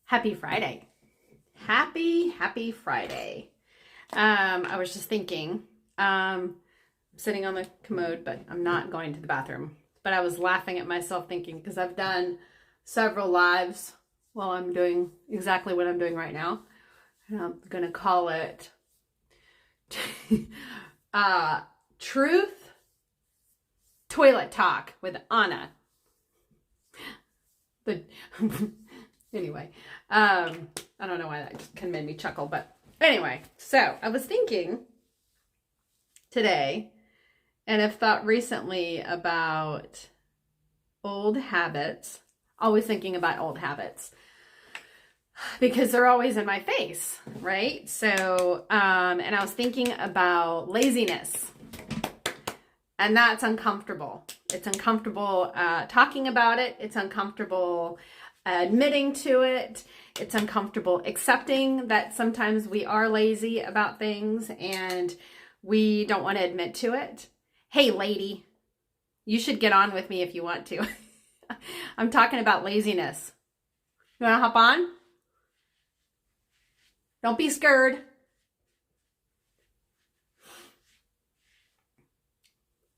Happy Friday. Happy Friday. I was just thinking, I'm sitting on the commode, but I'm not going to the bathroom. But I was laughing at myself thinking, because I've done several lives while I'm doing exactly what I'm doing right now. And I'm going to call it Truth Toilet Talk with Anna. But anyway, I don't know why that just kind of made me chuckle, but anyway, so I was thinking today and have thought recently about old habits, always thinking about old habits because they're always in my face, right? So, and I was thinking about laziness, and that's uncomfortable. It's uncomfortable talking about it. It's uncomfortable admitting to it. It's uncomfortable accepting that sometimes we are lazy about things and we don't want to admit to it. Hey, lady, you should get on with me if you want to. I'm talking about laziness. You want to hop on? Don't be scared.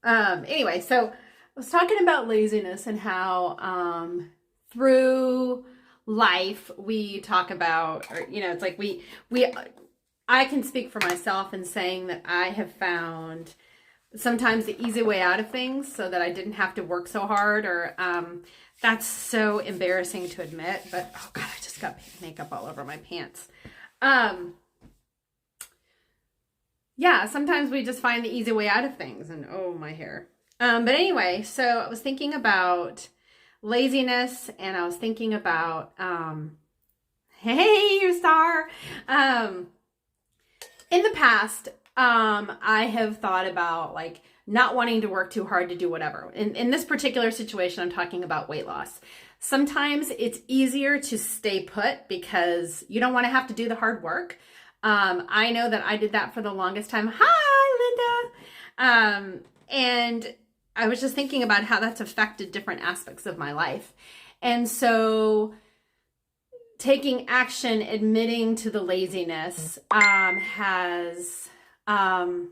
Anyway, so I was talking about laziness and how through life we talk about, or, it's like I can speak for myself in saying that I have found sometimes the easy way out of things so that I didn't have to work so hard, or that's so embarrassing to admit, but oh God, I just got makeup all over my pants. Yeah, sometimes we just find the easy way out of things, and oh, my hair. But anyway, so I was thinking about laziness, and I was thinking about, hey, you star. In the past, I have thought about like not wanting to work too hard to do whatever. In this particular situation, I'm talking about weight loss. Sometimes it's easier to stay put because you don't want to have to do the hard work. I know that I did that for the longest time. Hi, Linda. And I was just thinking about how that's affected different aspects of my life. And so taking action, admitting to the laziness, has been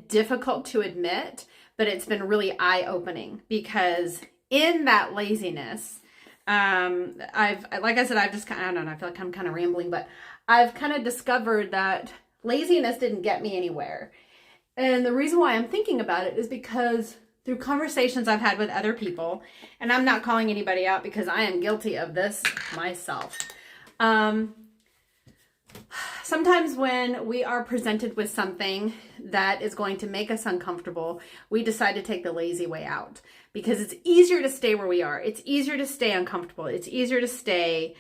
difficult to admit, but it's been really eye-opening because in that laziness, like I said, I've just kind of, I don't know, I feel like I'm kind of rambling, but I've kind of discovered that laziness didn't get me anywhere. And the reason why I'm thinking about it is because through conversations I've had with other people, and I'm not calling anybody out because I am guilty of this myself. Sometimes when we are presented with something that is going to make us uncomfortable, we decide to take the lazy way out because it's easier to stay where we are. It's easier to stay uncomfortable. It's easier to stay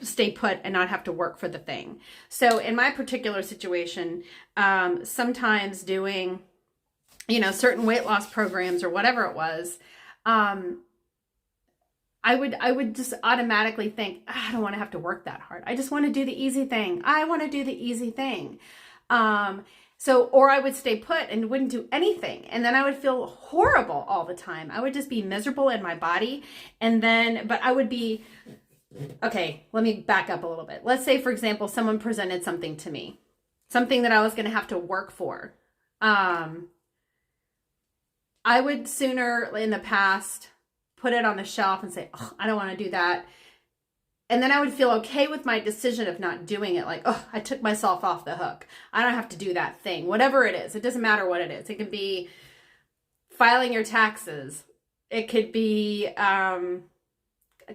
stay put and not have to work for the thing. So in my particular situation, sometimes doing, certain weight loss programs or whatever it was, I would just automatically think, I don't want to have to work that hard. I just want to do the easy thing. I want to do the easy thing. Or I would stay put and wouldn't do anything. And then I would feel horrible all the time. I would just be miserable in my body. But I would be, okay, let me back up a little bit. Let's say, for example, someone presented something to me, something that I was going to have to work for. I would sooner in the past put it on the shelf and say, oh, I don't want to do that. And then I would feel okay with my decision of not doing it. Like, oh, I took myself off the hook. I don't have to do that thing, whatever it is. It doesn't matter what it is. It could be filing your taxes. It could be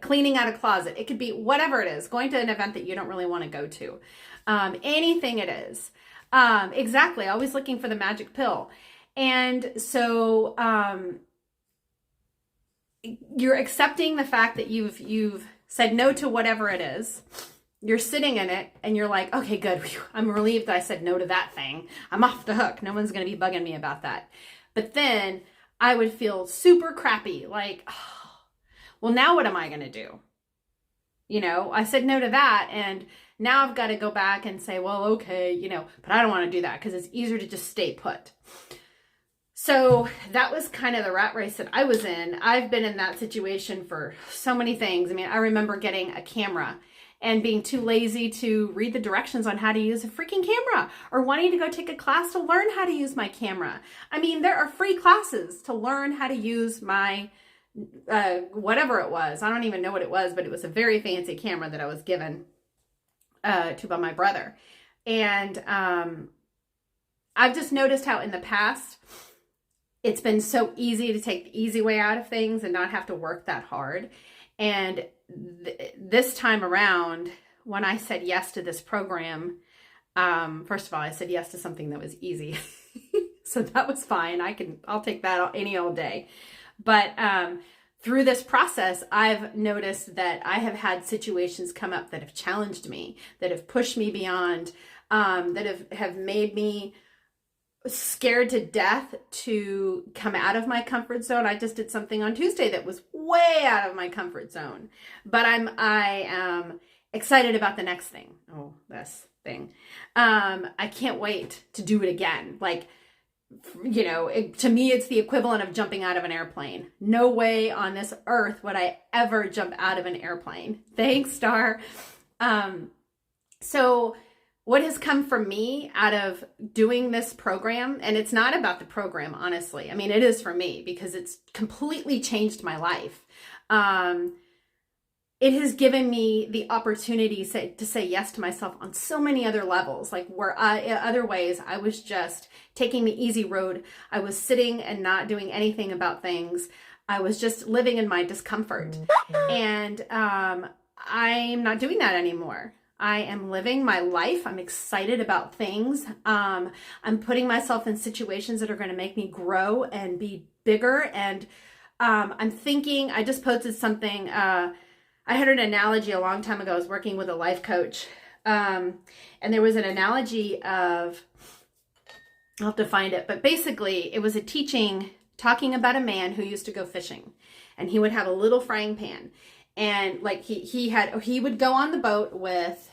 cleaning out a closet. It could be whatever it is, going to an event that you don't really want to go to. Anything it is. Exactly. Always looking for the magic pill. And so you're accepting the fact that you've said no to whatever it is. You're sitting in it and you're like, okay, good. I'm relieved that I said no to that thing. I'm off the hook. No one's going to be bugging me about that. But then I would feel super crappy. Like, oh, well, now what am I going to do? I said no to that. And now I've got to go back and say, well, okay, but I don't want to do that because it's easier to just stay put. So that was kind of the rat race that I was in. I've been in that situation for so many things. I mean, I remember getting a camera and being too lazy to read the directions on how to use a freaking camera, or wanting to go take a class to learn how to use my camera. I mean, there are free classes to learn how to use my whatever it was. I don't even know what it was, but it was a very fancy camera that I was given to by my brother. And I've just noticed how in the past, it's been so easy to take the easy way out of things and not have to work that hard. And this time around, when I said yes to this program, first of all, I said yes to something that was easy. So that was fine. I'll take that any old day. But through this process, I've noticed that I have had situations come up that have challenged me, that have pushed me beyond, that have made me scared to death to come out of my comfort zone. I just did something on Tuesday that was way out of my comfort zone, but I am excited about the next thing. Oh, this thing. I can't wait to do it again. Like, you know, to me, it's the equivalent of jumping out of an airplane. No way on this earth would I ever jump out of an airplane. Thanks, Star. So what has come from me out of doing this program, and it's not about the program, honestly. I mean, it is for me because it's completely changed my life. It has given me the opportunity to say yes to myself on so many other levels, like where other ways I was just taking the easy road. I was sitting and not doing anything about things. I was just living in my discomfort. And I'm not doing that anymore. I am living my life. I'm excited about things. I'm putting myself in situations that are going to make me grow and be bigger. And I'm thinking, I just posted something. I had an analogy a long time ago. I was working with a life coach. And there was an analogy of, I'll have to find it, but basically it was a teaching talking about a man who used to go fishing, and he would have a little frying pan. And like he would go on the boat with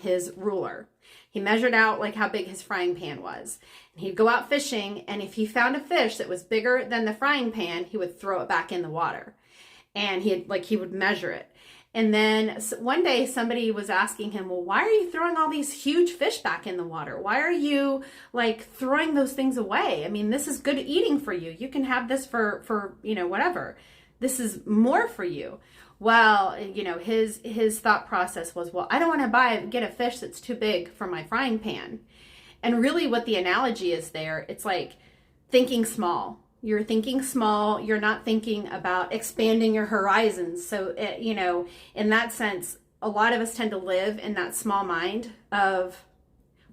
his ruler. He measured out like how big his frying pan was. And he'd go out fishing, and if he found a fish that was bigger than the frying pan, he would throw it back in the water. And he would measure it. And then one day somebody was asking him, well, why are you throwing all these huge fish back in the water? Why are you like throwing those things away? I mean, this is good eating for you. You can have this for you know, whatever. This is more for you. Well, you know, his thought process was, well, I don't want to get a fish that's too big for my frying pan. And really what the analogy is there, it's like thinking small. You're thinking small. You're not thinking about expanding your horizons. So, you know, in that sense, a lot of us tend to live in that small mind of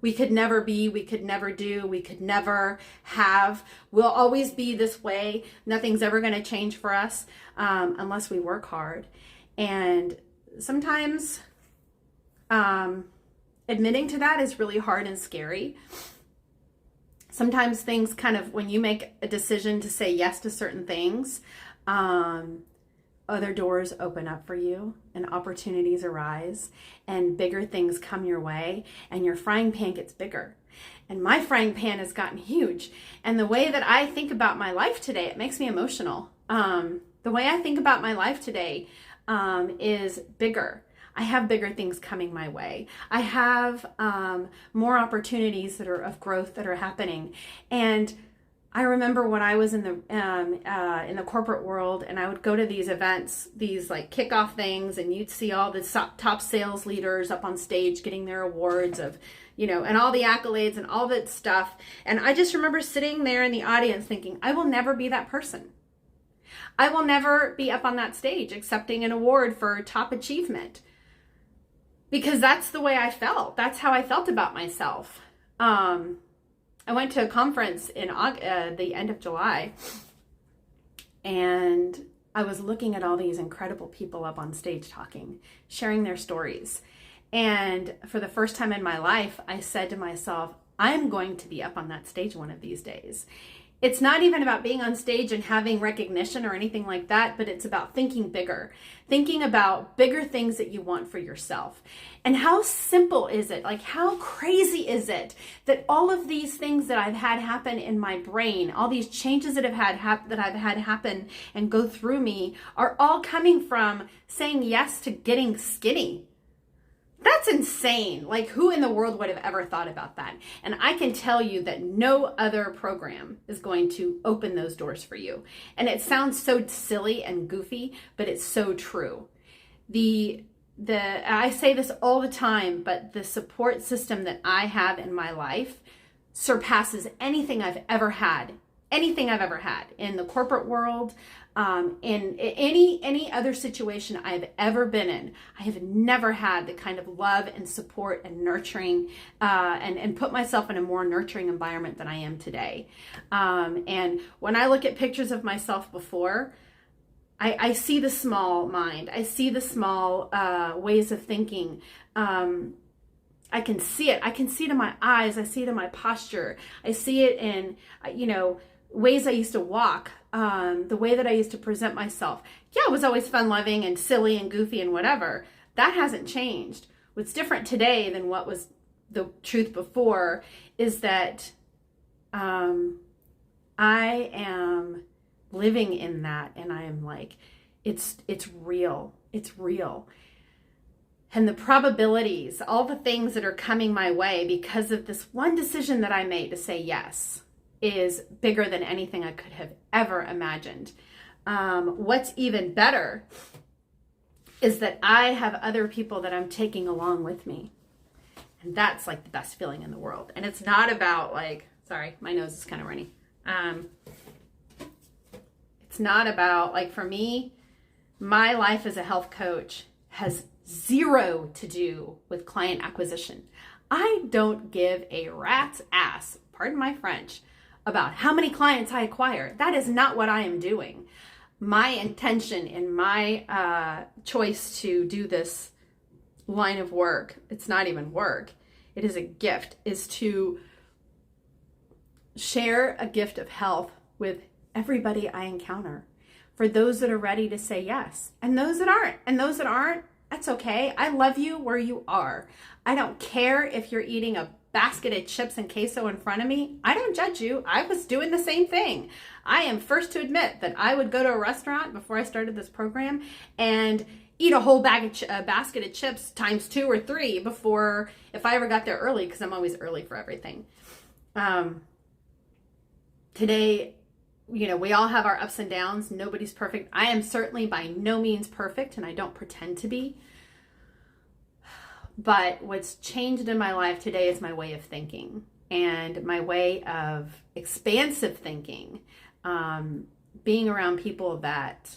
we could never be, we could never do, we could never have. We'll always be this way. Nothing's ever going to change for us unless we work hard. And sometimes admitting to that is really hard and scary. Sometimes things kind of, when you make a decision to say yes to certain things, other doors open up for you and opportunities arise and bigger things come your way and your frying pan gets bigger. And my frying pan has gotten huge. And the way that I think about my life today, it makes me emotional. The way I think about my life today is bigger. I have bigger things coming my way. I have more opportunities that are of growth that are happening. And I remember when I was in the corporate world, and I would go to these events, these like kickoff things, and you'd see all the top sales leaders up on stage getting their awards of, you know, and all the accolades and all that stuff. And I just remember sitting there in the audience thinking, I will never be that person. I will never be up on that stage accepting an award for top achievement. Because that's the way I felt. That's how I felt about myself. I went to a conference in the end of July, and I was looking at all these incredible people up on stage talking, sharing their stories. And for the first time in my life, I said to myself, I'm going to be up on that stage one of these days. It's not even about being on stage and having recognition or anything like that, but it's about thinking bigger, thinking about bigger things that you want for yourself. And how simple is it? Like, how crazy is it that all of these things that I've had happen in my brain, all these changes that I've had happen and go through me, are all coming from saying yes to getting skinny? That's insane. Like, who in the world would have ever thought about that? And I can tell you that no other program is going to open those doors for you. And it sounds so silly and goofy, but it's so true. I say this all the time, but the support system that I have in my life surpasses anything I've ever had. Anything I've ever had in the corporate world, in any other situation I've ever been in. I have never had the kind of love and support and nurturing, and put myself in a more nurturing environment than I am today. And when I look at pictures of myself before, I see the small mind. I see the small ways of thinking. I can see it. I can see it in my eyes. I see it in my posture. I see it in, ways I used to walk, the way that I used to present myself. Yeah, it was always fun-loving and silly and goofy and whatever. That hasn't changed. What's different today than what was the truth before is that I am living in that, and I am like, it's real. It's real. And the probabilities, all the things that are coming my way because of this one decision that I made to say yes, is bigger than anything I could have ever imagined. What's even better is that I have other people that I'm taking along with me. And that's like the best feeling in the world. And it's not about like, sorry, my nose is kind of runny. It's not about, like, for me, my life as a health coach has zero to do with client acquisition. I don't give a rat's ass, pardon my French, about how many clients I acquire. That is not what I am doing. My intention and my choice to do this line of work, it's not even work, it is a gift, is to share a gift of health with everybody I encounter. For those that are ready to say yes, and those that aren't. And those that aren't, that's okay. I love you where you are. I don't care if you're eating a basket of chips and queso in front of me. I don't judge you. I was doing the same thing. I am first to admit that I would go to a restaurant before I started this program and eat a whole basket of chips times 2 or 3 before, if I ever got there early, because I'm always early for everything. Today, we all have our ups and downs. Nobody's perfect. I am certainly by no means perfect, and I don't pretend to be. But what's changed in my life today is my way of thinking and my way of expansive thinking, being around people that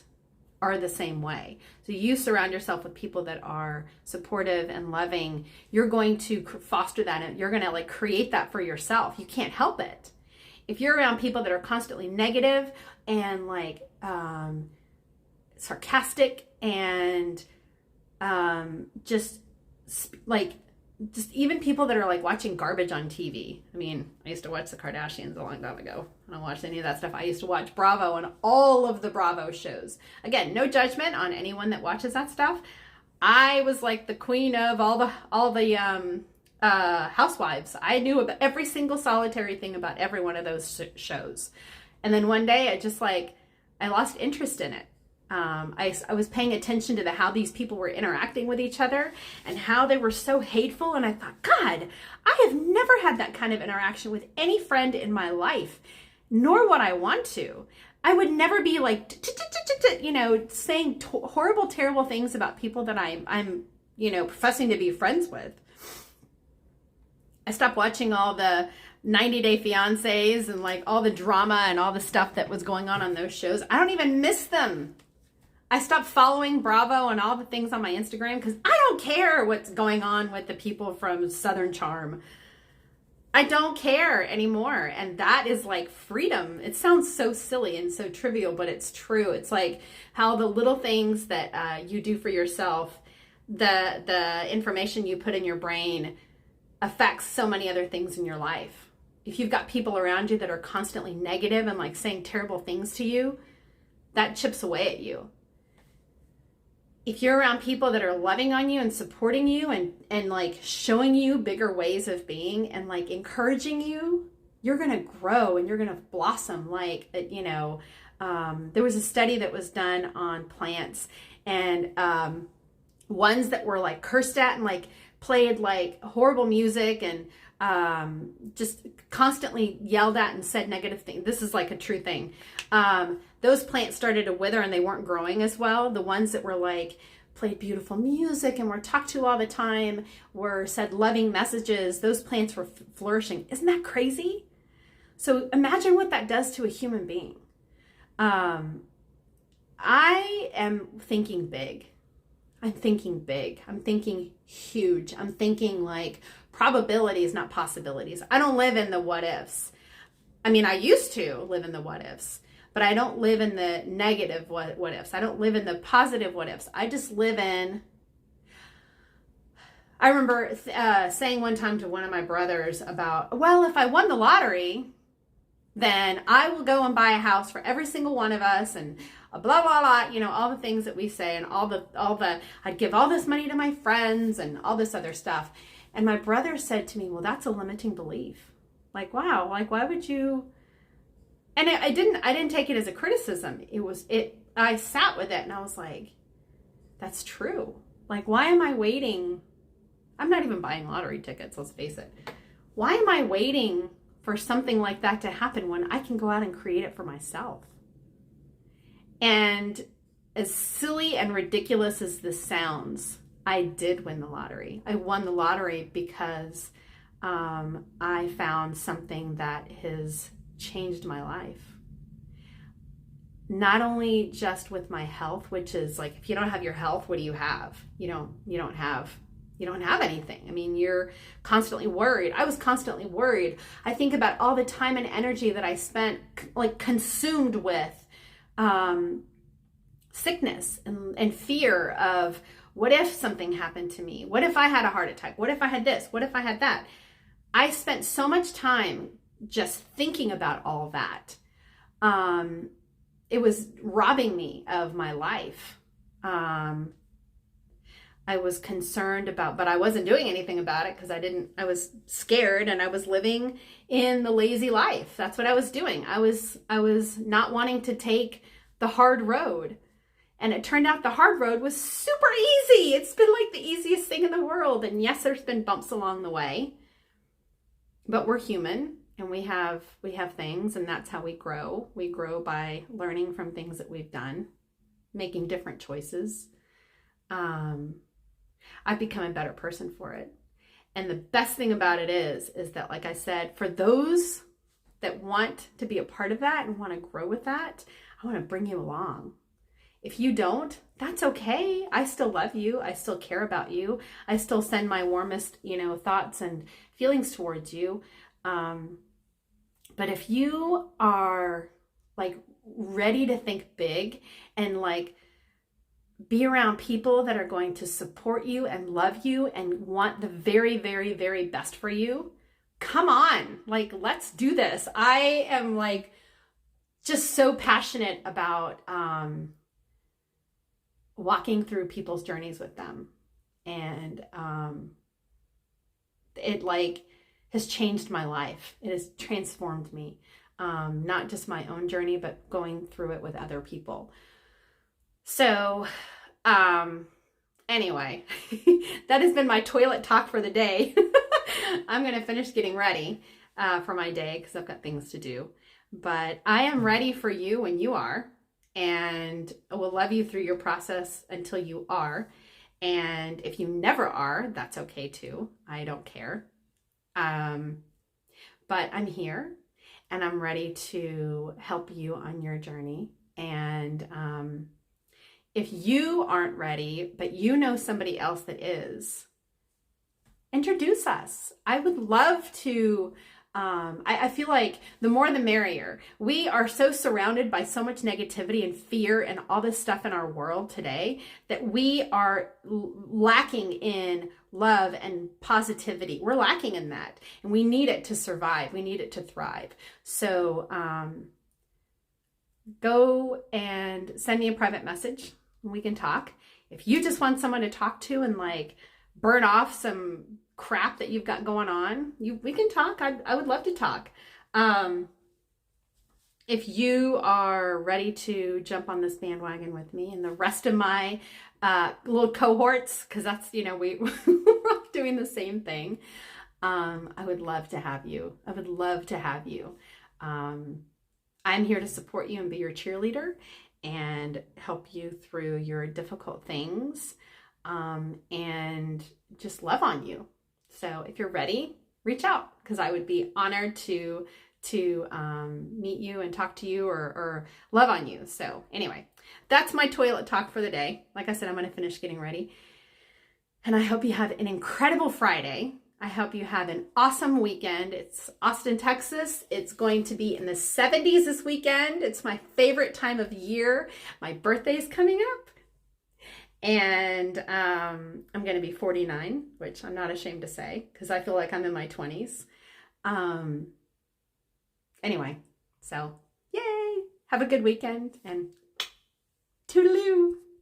are the same way. So you surround yourself with people that are supportive and loving. You're going to foster that, and you're going to create that for yourself. You can't help it. If you're around people that are constantly negative and sarcastic and just even people that are watching garbage on TV. I mean, I used to watch the Kardashians a long time ago. I don't watch any of that stuff. I used to watch Bravo and all of the Bravo shows. Again, no judgment on anyone that watches that stuff. I was like the queen of all the housewives. I knew about every single solitary thing about every one of those shows. And then one day I lost interest in it. I was paying attention to how these people were interacting with each other and how they were so hateful. And I thought, God, I have never had that kind of interaction with any friend in my life, nor would I want to. I would never be saying horrible, terrible things about people that I'm professing to be friends with. I stopped watching all the 90 Day Fiancés and all the drama and all the stuff that was going on those shows. I don't even miss them. I stopped following Bravo and all the things on my Instagram because I don't care what's going on with the people from Southern Charm. I don't care anymore. And that is freedom. It sounds so silly and so trivial, but it's true. It's how the little things that you do for yourself, the information you put in your brain affects so many other things in your life. if you've got people around you that are constantly negative and like saying terrible things to you, that chips away at you. If you're around people that are loving on you and supporting you and like showing you bigger ways of being and like encouraging you, you're going to grow and you're going to blossom. Like, there was a study that was done on plants, and ones that were like cursed at and like played like horrible music and just constantly yelled at and said negative things. This is like a true thing. Those plants started to wither and they weren't growing as well. The ones that were like played beautiful music and were talked to all the time, were said loving messages, those plants were flourishing. Isn't that crazy? So imagine what that does to a human being. I am thinking big. I'm thinking big. I'm thinking huge. I'm thinking like probabilities, not possibilities. I don't live in the what ifs. I mean, I used to live in the what ifs, but I don't live in the negative what ifs. I don't live in the positive what ifs. I just live in, I remember saying one time to one of my brothers about, well, if I won the lottery, then I will go and buy a house for every single one of us and blah, blah, blah, all the things that we say and all the, I'd give all this money to my friends and all this other stuff. And my brother said to me, well, that's a limiting belief. Like, wow, like, why would you? And I didn't take it as a criticism. I sat with it and I was like, that's true. Like, why am I waiting? I'm not even buying lottery tickets, let's face it. Why am I waiting for something like that to happen when I can go out and create it for myself? And as silly and ridiculous as this sounds, I did win the lottery. I won the lottery because I found something that has changed my life. Not only just with my health, which is like, if you don't have your health, what do you have? You don't have anything. I mean, you're constantly worried. I was constantly worried. I think about all the time and energy that I spent like consumed with sickness and fear of, what if something happened to me? What if I had a heart attack? What if I had this? What if I had that? I spent so much time just thinking about all that. It was robbing me of my life. I was concerned about, but I wasn't doing anything about it because I was scared and I was living in the lazy life. That's what I was doing. I was not wanting to take the hard road. And it turned out the hard road was super easy. It's been like the easiest thing in the world. And yes, there's been bumps along the way, but we're human and we have things, and that's how we grow. We grow by learning from things that we've done, making different choices. I've become a better person for it. And the best thing about it is that, like I said, for those that want to be a part of that and want to grow with that, I want to bring you along. If you don't, that's okay. I still love you. I still care about you. I still send my warmest, thoughts and feelings towards you. But if you are like ready to think big and like be around people that are going to support you and love you and want the very, very, very best for you, come on, like, let's do this. I am like just so passionate about walking through people's journeys with them. And it like has changed my life. It has transformed me. Not just my own journey, but going through it with other people. So, anyway, that has been my toilet talk for the day. I'm going to finish getting ready for my day because I've got things to do. But I am ready for you when you are, and I will love you through your process until you are. And if you never are, that's okay too. I don't care. But I'm here and I'm ready to help you on your journey. And if you aren't ready, but you know somebody else that is, introduce us. I would love to I feel like the more the merrier. We are so surrounded by so much negativity and fear and all this stuff in our world today that we are lacking in love and positivity. We're lacking in that, and we need it to survive. We need it to thrive. So go and send me a private message and we can talk. If you just want someone to talk to and like burn off some crap that you've got going on, we can talk. I would love to talk. If you are ready to jump on this bandwagon with me and the rest of my little cohorts, because that's, we're all doing the same thing. I would love to have you. I would love to have you. I'm here to support you and be your cheerleader and help you through your difficult things, and just love on you. So if you're ready, reach out, because I would be honored to meet you and talk to you or love on you. So anyway, that's my toilet talk for the day. Like I said, I'm going to finish getting ready. And I hope you have an incredible Friday. I hope you have an awesome weekend. It's Austin, Texas. It's going to be in the 70s this weekend. It's my favorite time of year. My birthday's coming up. And I'm going to be 49, which I'm not ashamed to say because I feel like I'm in my 20s. Anyway, so yay! Have a good weekend and toodaloo!